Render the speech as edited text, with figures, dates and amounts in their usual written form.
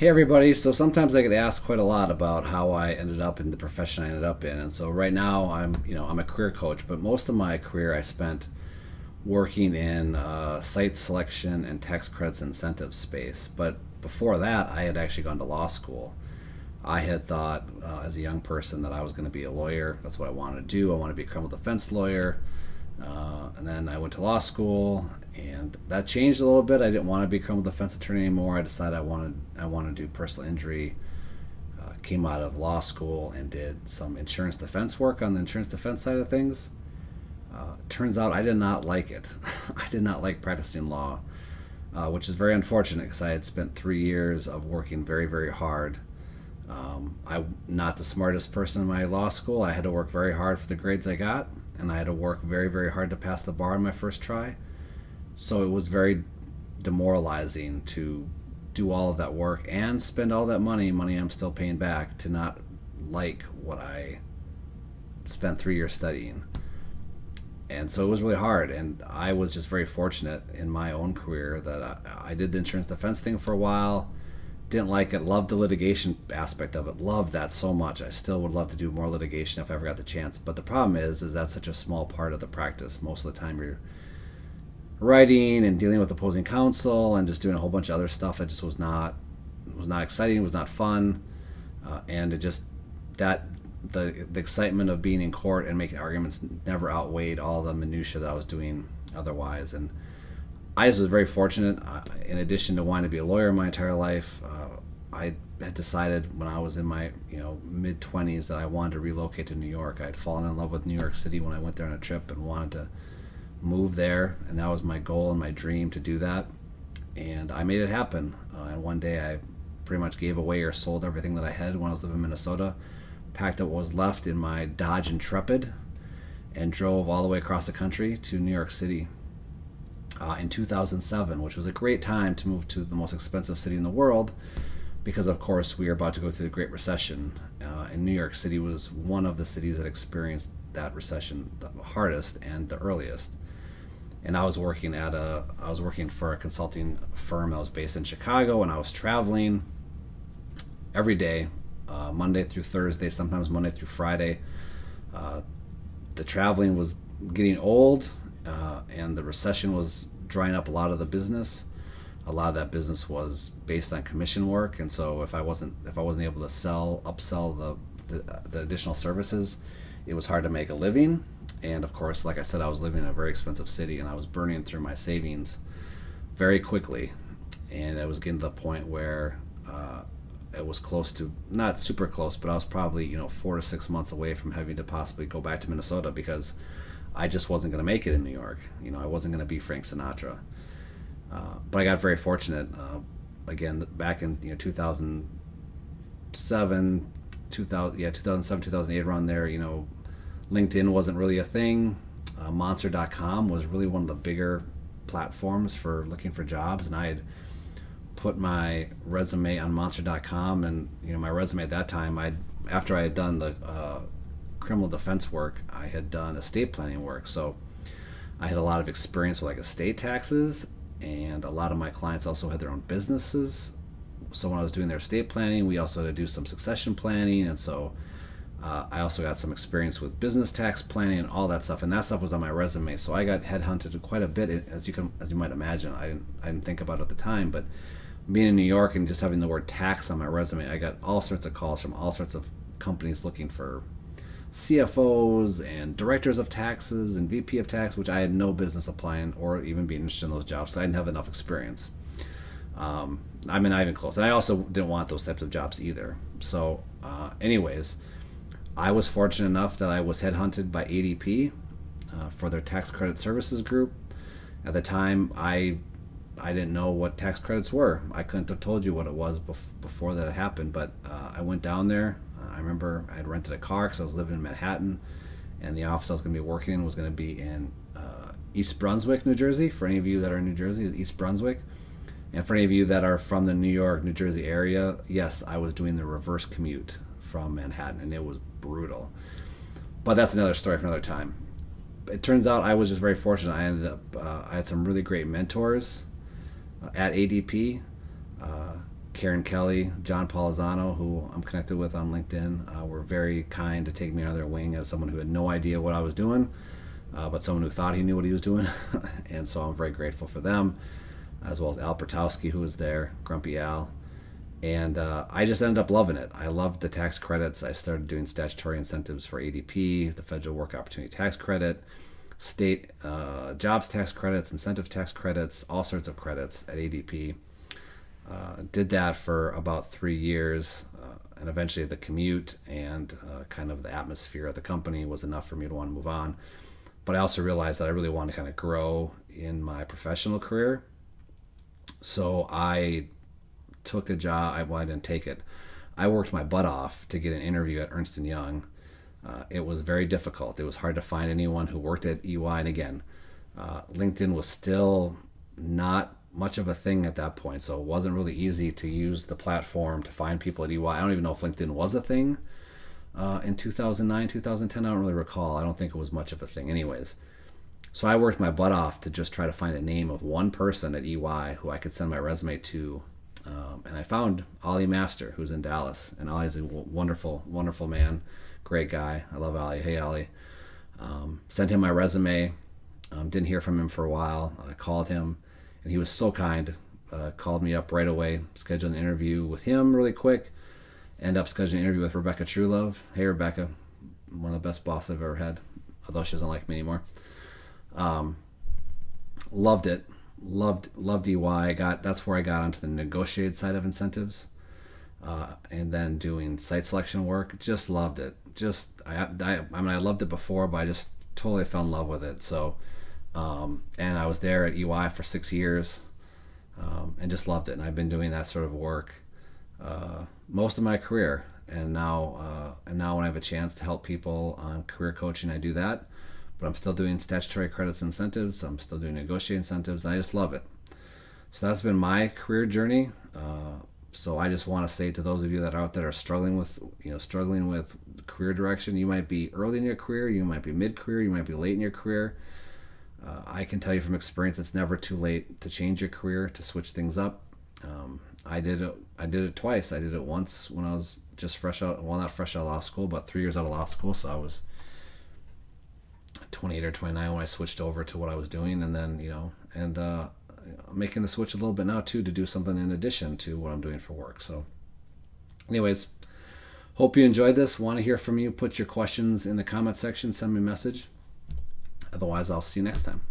Hey everybody, so sometimes I get asked quite a lot about how I ended up in the profession I ended up in. And so right now I'm a career coach, but most of my career I spent working in site selection and tax credits incentive space. But before that, I had actually gone to law school. I had thought as a young person that I was going to be a lawyer. That's what I wanted to do. I wanted to be a criminal defense lawyer. And then I went to law school, and that changed a little bit. I didn't want to be a criminal defense attorney anymore. I decided I wanted to do personal injury. Came out of law school and did some insurance defense work on the insurance defense side of things. Turns out I did not like it. I did not like practicing law, which is very unfortunate because I had spent 3 years of working very, very hard. I'm not the smartest person in my law school. I had to work very hard for the grades I got, and I had to work very, very hard to pass the bar on my first try. So it was very demoralizing to do all of that work and spend all that money I'm still paying back, to not like what I spent 3 years studying. And so it was really hard. And I was just very fortunate in my own career that I did the insurance defense thing for a while. Didn't like it, loved the litigation aspect of it, loved that so much. I still would love to do more litigation if I ever got the chance. But the problem is that's such a small part of the practice. Most of the time you're writing and dealing with opposing counsel and just doing a whole bunch of other stuff that just was not exciting, was not fun, and it just that the excitement of being in court and making arguments never outweighed all the minutia that I was doing otherwise. And I just was very fortunate. In addition to wanting to be a lawyer my entire life, I had decided when I was in my mid 20s that I wanted to relocate to New York. I had fallen in love with New York City when I went there on a trip and wanted to move there, and that was my goal and my dream to do that. And I made it happen. And one day I pretty much gave away or sold everything that I had when I was living in Minnesota, packed up what was left in my Dodge Intrepid, and drove all the way across the country to New York City in 2007, which was a great time to move to the most expensive city in the world because, of course, we were about to go through the Great Recession. And New York City was one of the cities that experienced that recession the hardest and the earliest. And I was working for a consulting firm that was based in Chicago, and I was traveling every day, Monday through Thursday, sometimes Monday through Friday. The traveling was getting old, and the recession was drying up a lot of the business. A lot of that business was based on commission work, and so if I wasn't able to upsell the additional services, it was hard to make a living. And of course, like I said, I was living in a very expensive city, and I was burning through my savings very quickly. And I was getting to the point where it was close to, not super close, but I was probably 4 to 6 months away from having to possibly go back to Minnesota because I just wasn't going to make it in New York. I wasn't going to be Frank Sinatra. But I got very fortunate. Again, back in 2007, 2008, around there. LinkedIn wasn't really a thing. Monster.com was really one of the bigger platforms for looking for jobs, and I had put my resume on Monster.com, and my resume at that time, after I had done the criminal defense work, I had done estate planning work, so I had a lot of experience with like estate taxes, and a lot of my clients also had their own businesses. So when I was doing their estate planning, we also had to do some succession planning, and so I also got some experience with business tax planning and all that stuff, and that stuff was on my resume. So I got headhunted quite a bit, as you might imagine. I didn't think about it at the time, but being in New York and just having the word tax on my resume, I got all sorts of calls from all sorts of companies looking for CFOs and directors of taxes and VP of tax, which I had no business applying or even being interested in those jobs. So I didn't have enough experience. Not even close. And I also didn't want those types of jobs either. So, anyways, I was fortunate enough that I was headhunted by ADP for their tax credit services group. At the time, I didn't know what tax credits were. I couldn't have told you what it was before that happened, but I went down there. I remember I had rented a car because I was living in Manhattan, and the office I was going to be working in was going to be in East Brunswick, New Jersey. For any of you that are in New Jersey, East Brunswick. And for any of you that are from the New York, New Jersey area, yes, I was doing the reverse commute from Manhattan, and it was brutal. But that's another story for another time. It turns out I was just very fortunate. I had some really great mentors at ADP. Karen Kelly, John Polizano, who I'm connected with on LinkedIn, were very kind to take me under their wing as someone who had no idea what I was doing, but someone who thought he knew what he was doing. And so I'm very grateful for them, as well as Al Pertowski, who was there, Grumpy Al. And I just ended up loving it. I loved the tax credits. I started doing statutory incentives for ADP, the Federal Work Opportunity Tax Credit, state jobs tax credits, incentive tax credits, all sorts of credits at ADP. Did that for about 3 years, and eventually the commute and kind of the atmosphere at the company was enough for me to want to move on. But I also realized that I really wanted to kind of grow in my professional career. So I took a job. Well, I didn't take it. I worked my butt off to get an interview at Ernst & Young. It was very difficult. It was hard to find anyone who worked at EY. And again, LinkedIn was still not much of a thing at that point, so it wasn't really easy to use the platform to find people at EY. I don't even know if LinkedIn was a thing in 2009, 2010. I don't really recall. I don't think it was much of a thing anyways. So I worked my butt off to just try to find a name of one person at EY who I could send my resume to. And I found Ollie Master, who's in Dallas. And Ollie's a wonderful, wonderful man. Great guy. I love Ollie. Hey, Ollie. Sent him my resume. Didn't hear from him for a while. I called him, and he was so kind. Called me up right away. Scheduled an interview with him really quick. End up scheduling an interview with Rebecca Truelove. Hey, Rebecca. One of the best bosses I've ever had, although she doesn't like me anymore. Loved it. Loved EY. That's where I got onto the negotiated side of incentives, and then doing site selection work. Just loved it. I mean, I loved it before, but I just totally fell in love with it. So, and I was there at EY for 6 years, and just loved it. And I've been doing that sort of work most of my career. And now when I have a chance to help people on career coaching, I do that. But I'm still doing statutory credits incentives. I'm still doing negotiated incentives, and I just love it. So that's been my career journey. So I just want to say to those of you that are out there struggling with career direction, you might be early in your career, you might be mid-career, you might be late in your career. I can tell you from experience, it's never too late to change your career, to switch things up. I did it twice. I did it once when I was just not fresh out of law school, but 3 years out of law school. So I was 28 or 29 when I switched over to what I was doing, and then making the switch a little bit now too, to do something in addition to what I'm doing for work. So anyways, hope you enjoyed this. Want to hear from you. Put your questions in the comment section, send me a message. Otherwise, I'll see you next time.